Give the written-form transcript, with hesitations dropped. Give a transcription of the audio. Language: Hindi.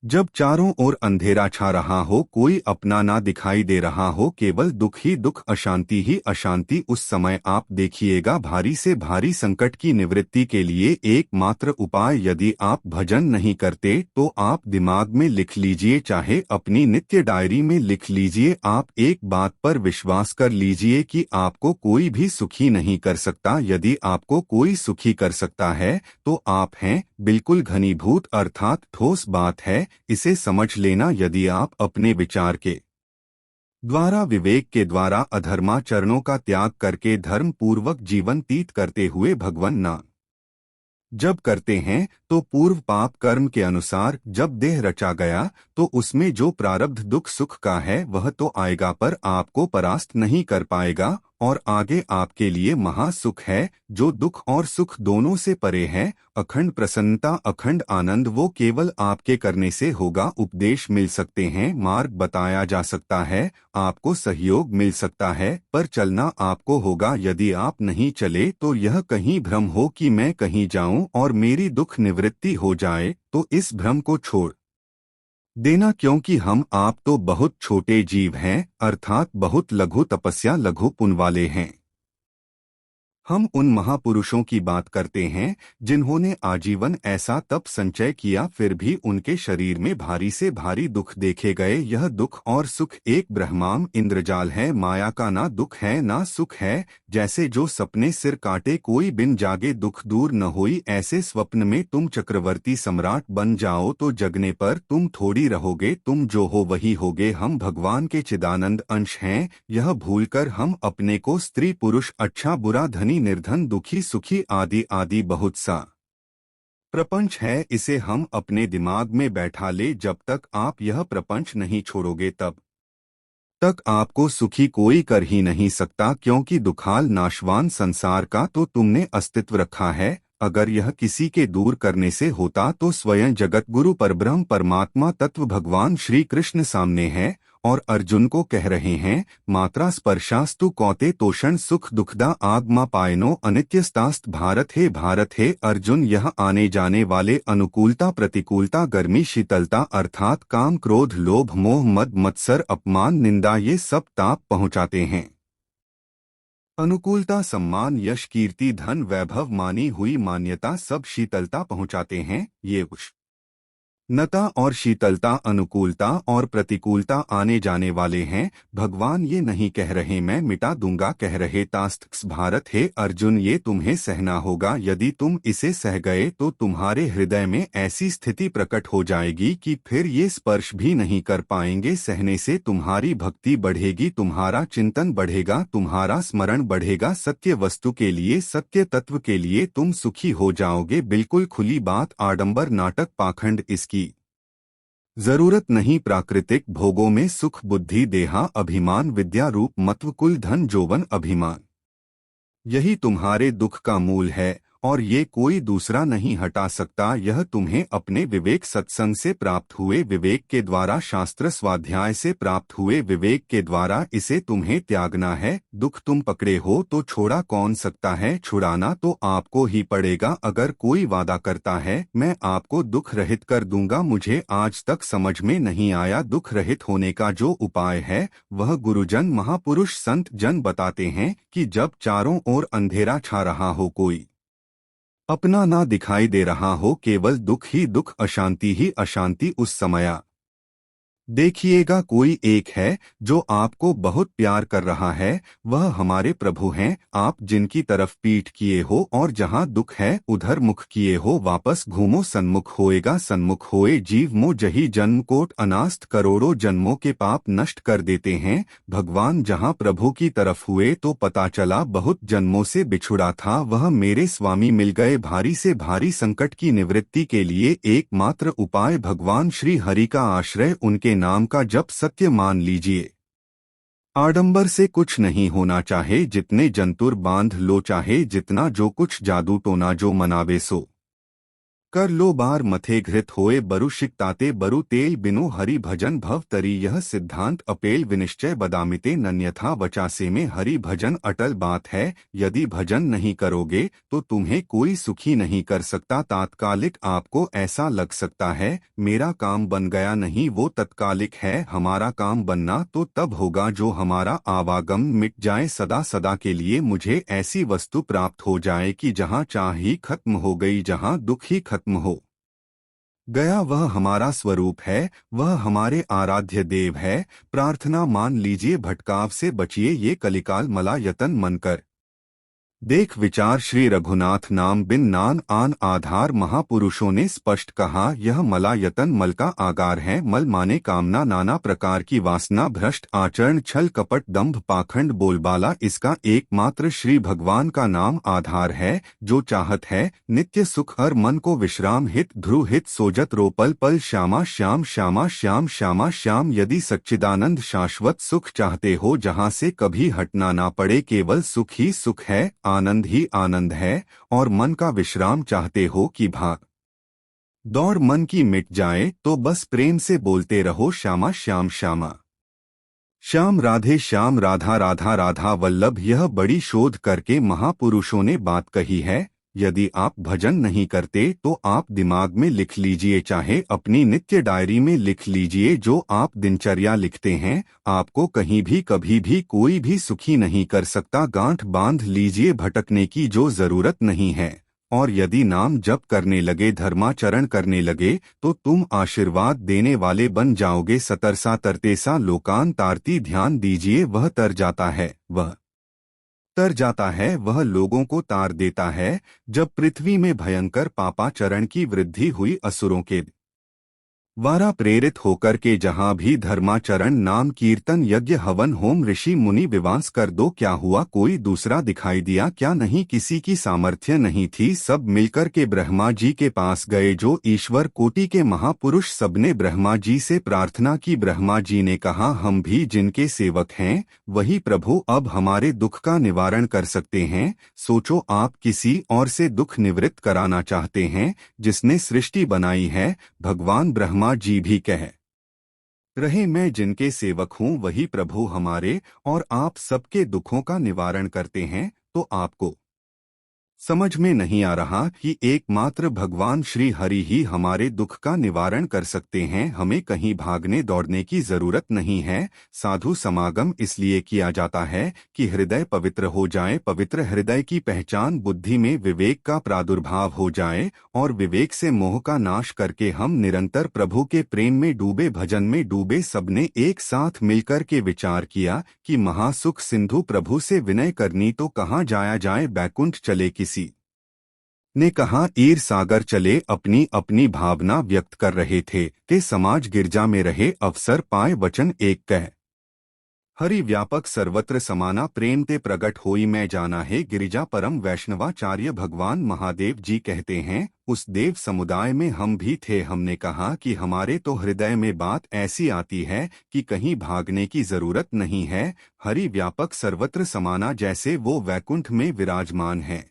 जब चारों ओर अंधेरा छा रहा हो, कोई अपना ना दिखाई दे रहा हो, केवल दुख ही दुख, अशांति ही अशांति, उस समय आप देखिएगा भारी से भारी संकट की निवृत्ति के लिए एकमात्र उपाय, यदि आप भजन नहीं करते तो आप दिमाग में लिख लीजिए, चाहे अपनी नित्य डायरी में लिख लीजिए। आप एक बात पर विश्वास कर लीजिए कि आपको कोई भी सुखी नहीं कर सकता। यदि आपको कोई सुखी कर सकता है तो आप हैं। बिल्कुल घनीभूत अर्थात ठोस बात है, इसे समझ लेना। यदि आप अपने विचार के द्वारा, विवेक के द्वारा अधर्माचरणों का त्याग करके धर्म पूर्वक जीवन तीत करते हुए भगवन नाम जब करते हैं तो पूर्व पाप कर्म के अनुसार जब देह रचा गया तो उसमें जो प्रारब्ध दुख सुख का है वह तो आएगा, पर आपको परास्त नहीं कर पाएगा। और आगे आपके लिए महासुख है जो दुख और सुख दोनों से परे है। अखंड प्रसन्नता, अखंड आनंद, वो केवल आपके करने से होगा। उपदेश मिल सकते हैं, मार्ग बताया जा सकता है, आपको सहयोग मिल सकता है, पर चलना आपको होगा। यदि आप नहीं चले तो यह कहीं भ्रम हो कि मैं कहीं जाऊं और मेरी दुख निवृत्ति हो जाए, तो इस भ्रम को छोड़ देना, क्योंकि हम आप तो बहुत छोटे जीव हैं, अर्थात बहुत लघु तपस्या लघु पुण्य वाले हैं। हम उन महापुरुषों की बात करते हैं जिन्होंने आजीवन ऐसा तप संचय किया, फिर भी उनके शरीर में भारी से भारी दुख देखे गए। यह दुख और सुख एक ब्रह्मांड इंद्रजाल है, माया का ना दुख है ना सुख है। जैसे जो सपने सिर काटे कोई बिन जागे दुख दूर न होई, ऐसे स्वप्न में तुम चक्रवर्ती सम्राट बन जाओ तो जगने पर तुम थोड़ी रहोगे, तुम जो हो वही होगे। हम भगवान के चिदानंद अंश हैं, यह भूलकर हम अपने को स्त्री पुरुष, अच्छा बुरा, धनी निर्धन, दुखी सुखी आदि आदि बहुत सा प्रपंच है, इसे हम अपने दिमाग में बैठा ले। जब तक आप यह प्रपंच नहीं छोड़ोगे तब तक आपको सुखी कोई कर ही नहीं सकता, क्योंकि दुखाल नाशवान संसार का तो तुमने अस्तित्व रखा है। अगर यह किसी के दूर करने से होता तो स्वयं जगत गुरु परब्रह्म परमात्मा तत्व भगवान श्री कृष्ण सामने है और अर्जुन को कह रहे हैं, मात्रा स्पर्शास्तु कौते तोषण सुख दुखदा आगमा पायनो अनित्यस्तास्त भारत हे अर्जुन, यह आने जाने वाले अनुकूलता प्रतिकूलता गर्मी शीतलता अर्थात काम क्रोध लोभ मोह मद मत्सर अपमान निंदा, ये सब ताप पहुंचाते हैं। अनुकूलता सम्मान यश कीर्ति धन वैभव मानी हुई मान्यता सब शीतलता पहुंचाते हैं। ये नता और शीतलता, अनुकूलता और प्रतिकूलता आने जाने वाले हैं। भगवान ये नहीं कह रहे मैं मिटा दूंगा, कह रहे तास्तक्स भारत हे अर्जुन, ये तुम्हें सहना होगा। यदि तुम इसे सह गए तो तुम्हारे हृदय में ऐसी स्थिति प्रकट हो जाएगी कि फिर ये स्पर्श भी नहीं कर पाएंगे। सहने से तुम्हारी भक्ति बढ़ेगी, तुम्हारा चिंतन बढ़ेगा, तुम्हारा स्मरण बढ़ेगा। सत्य वस्तु के लिए, सत्य तत्व के लिए तुम सुखी हो जाओगे। बिल्कुल खुली बात, आडंबर नाटक पाखंड इसकी जरूरत नहीं। प्राकृतिक भोगों में सुख बुद्धि देहा अभिमान विद्या रूप मत्व कुल धन जौवन अभिमान, यही तुम्हारे दुख का मूल है और ये कोई दूसरा नहीं हटा सकता। यह तुम्हें अपने विवेक सत्संग से प्राप्त हुए विवेक के द्वारा, शास्त्र स्वाध्याय से प्राप्त हुए विवेक के द्वारा इसे तुम्हें त्यागना है। दुख तुम पकड़े हो तो छोड़ा कौन सकता है, छुड़ाना तो आपको ही पड़ेगा। अगर कोई वादा करता है मैं आपको दुख रहित कर दूंगा, मुझे आज तक समझ में नहीं आया। दुख रहित होने का जो उपाय है वह गुरुजन महापुरुष संत जन बताते हैं कि जब चारों ओर अंधेरा छा रहा हो, कोई अपना ना दिखाई दे रहा हो, केवल दुख ही दुख, अशांति ही अशांति, उस समय देखिएगा कोई एक है जो आपको बहुत प्यार कर रहा है। वह हमारे प्रभु हैं। आप जिनकी तरफ पीठ किए हो और जहां दुख है उधर मुख किए हो, वापस घूमो सन्मुख होएगा। सन्मुख होए जीव मो जही जन्म कोट अनास्त, करोड़ों जन्मों के पाप नष्ट कर देते हैं। भगवान जहां प्रभु की तरफ हुए तो पता चला बहुत जन्मों से बिछुड़ा था, वह मेरे स्वामी मिल गए। भारी से भारी संकट की निवृत्ति के लिए एकमात्र उपाय भगवान श्री हरि का आश्रय, उनके नाम का जप सत्य मान लीजिए। आडंबर से कुछ नहीं होना, चाहे जितने जंतुर बांध लो, चाहे जितना जो कुछ जादू टोना जो मनावे सो कर लो बार मथे घृत होए बरु शिकताते बरु तेल बिनु हरि भजन भव तरी। यह सिद्धांत अपेल विनिश्चय बदामिते नन्यथा वचासे में हरि भजन अटल बात है। यदि भजन नहीं करोगे तो तुम्हें कोई सुखी नहीं कर सकता। तात्कालिक आपको ऐसा लग सकता है मेरा काम बन गया, नहीं, वो तत्कालिक है। हमारा काम बनना तो तब होगा जो हमारा आवागम मिट जाए, सदा सदा के लिए मुझे ऐसी वस्तु प्राप्त हो जाए कि जहाँ चाह ही खत्म हो गई, जहाँ दुख ही खत्म हो गया। वह हमारा स्वरूप है, वह हमारे आराध्य देव है। प्रार्थना मान लीजिए, भटकाव से बचिए, ये कलिकाल मला यतन मन कर देख विचार। श्री रघुनाथ नाम बिन नान आन आधार। महापुरुषों ने स्पष्ट कहा यह मला यतन मल का आगार है। मल माने कामना, नाना प्रकार की वासना, भ्रष्ट आचरण, छल कपट, दंभ, पाखंड, बोलबाला। इसका एकमात्र श्री भगवान का नाम आधार है। जो चाहत है नित्य सुख, हर मन को विश्राम, हित ध्रुव हित सोजत रो पल पल श्यामा श्याम श्यामा श्याम श्यामा श्याम। यदि सच्चिदानंद शाश्वत सुख चाहते हो जहाँ से कभी हटना ना पड़े, केवल सुख ही सुख है, आनंद ही आनंद है, और मन का विश्राम चाहते हो कि भाग दौड़ मन की मिट जाए, तो बस प्रेम से बोलते रहो श्यामा श्याम श्यामा श्याम, राधे श्याम, राधा राधा राधा वल्लभ। यह बड़ी शोध करके महापुरुषों ने बात कही है। यदि आप भजन नहीं करते तो आप दिमाग में लिख लीजिए, चाहे अपनी नित्य डायरी में लिख लीजिए, जो आप दिनचर्या लिखते हैं आपको कहीं भी कभी भी कोई भी सुखी नहीं कर सकता। गांठ बांध लीजिए, भटकने की जो जरूरत नहीं है। और यदि नाम जप करने लगे, धर्माचरण करने लगे, तो तुम आशीर्वाद देने वाले बन जाओगे। सतरसा तरतेसा लोकान तारती। ध्यान दीजिए, वह तर जाता है, वह तर जाता है, वह लोगों को तार देता है। जब पृथ्वी में भयंकर पापाचरण की वृद्धि हुई, असुरों के द्वारा प्रेरित होकर के जहाँ भी धर्माचरण, नाम कीर्तन, यज्ञ, हवन, होम, ऋषि मुनि विवांस कर दो, क्या हुआ? कोई दूसरा दिखाई दिया क्या? नहीं, किसी की सामर्थ्य नहीं थी। सब मिलकर के ब्रह्मा जी के पास गए, जो ईश्वर कोटि के महापुरुष। सबने ब्रह्मा जी से प्रार्थना की। ब्रह्मा जी ने कहा हम भी जिनके सेवक हैं वही प्रभु अब हमारे दुख का निवारण कर सकते हैं। सोचो, आप किसी और से दुख निवृत्त कराना चाहते हैं जिसने सृष्टि बनाई है। भगवान ब्रह्मा जी भी कह रहे मैं जिनके सेवक हूँ वही प्रभु हमारे, और आप सबके दुखों का निवारण करते हैं। तो आपको समझ में नहीं आ रहा कि एकमात्र भगवान श्री हरि ही हमारे दुख का निवारण कर सकते हैं। हमें कहीं भागने दौड़ने की जरूरत नहीं है। साधु समागम इसलिए किया जाता है कि हृदय पवित्र हो जाए। पवित्र हृदय की पहचान बुद्धि में विवेक का प्रादुर्भाव हो जाए, और विवेक से मोह का नाश करके हम निरंतर प्रभु के प्रेम में डूबे, भजन में डूबे। सबने एक साथ मिलकर के विचार किया कि महासुख सिंधु प्रभु से विनय करनी तो कहाँ जाया जाए, बैकुंठ चले। किसी ने कहा ईर सागर चले। अपनी अपनी भावना व्यक्त कर रहे थे कि समाज गिरजा में रहे, अवसर पाए वचन एक कह। हरि व्यापक सर्वत्र समाना, प्रेम ते प्रगट होई मैं जाना है। गिरिजा परम वैष्णवाचार्य भगवान महादेव जी कहते हैं, उस देव समुदाय में हम भी थे। हमने कहा कि हमारे तो हृदय में बात ऐसी आती है कि कहीं भागने की जरूरत नहीं है। हरि व्यापक सर्वत्र समाना, जैसे वो वैकुंठ में विराजमान है।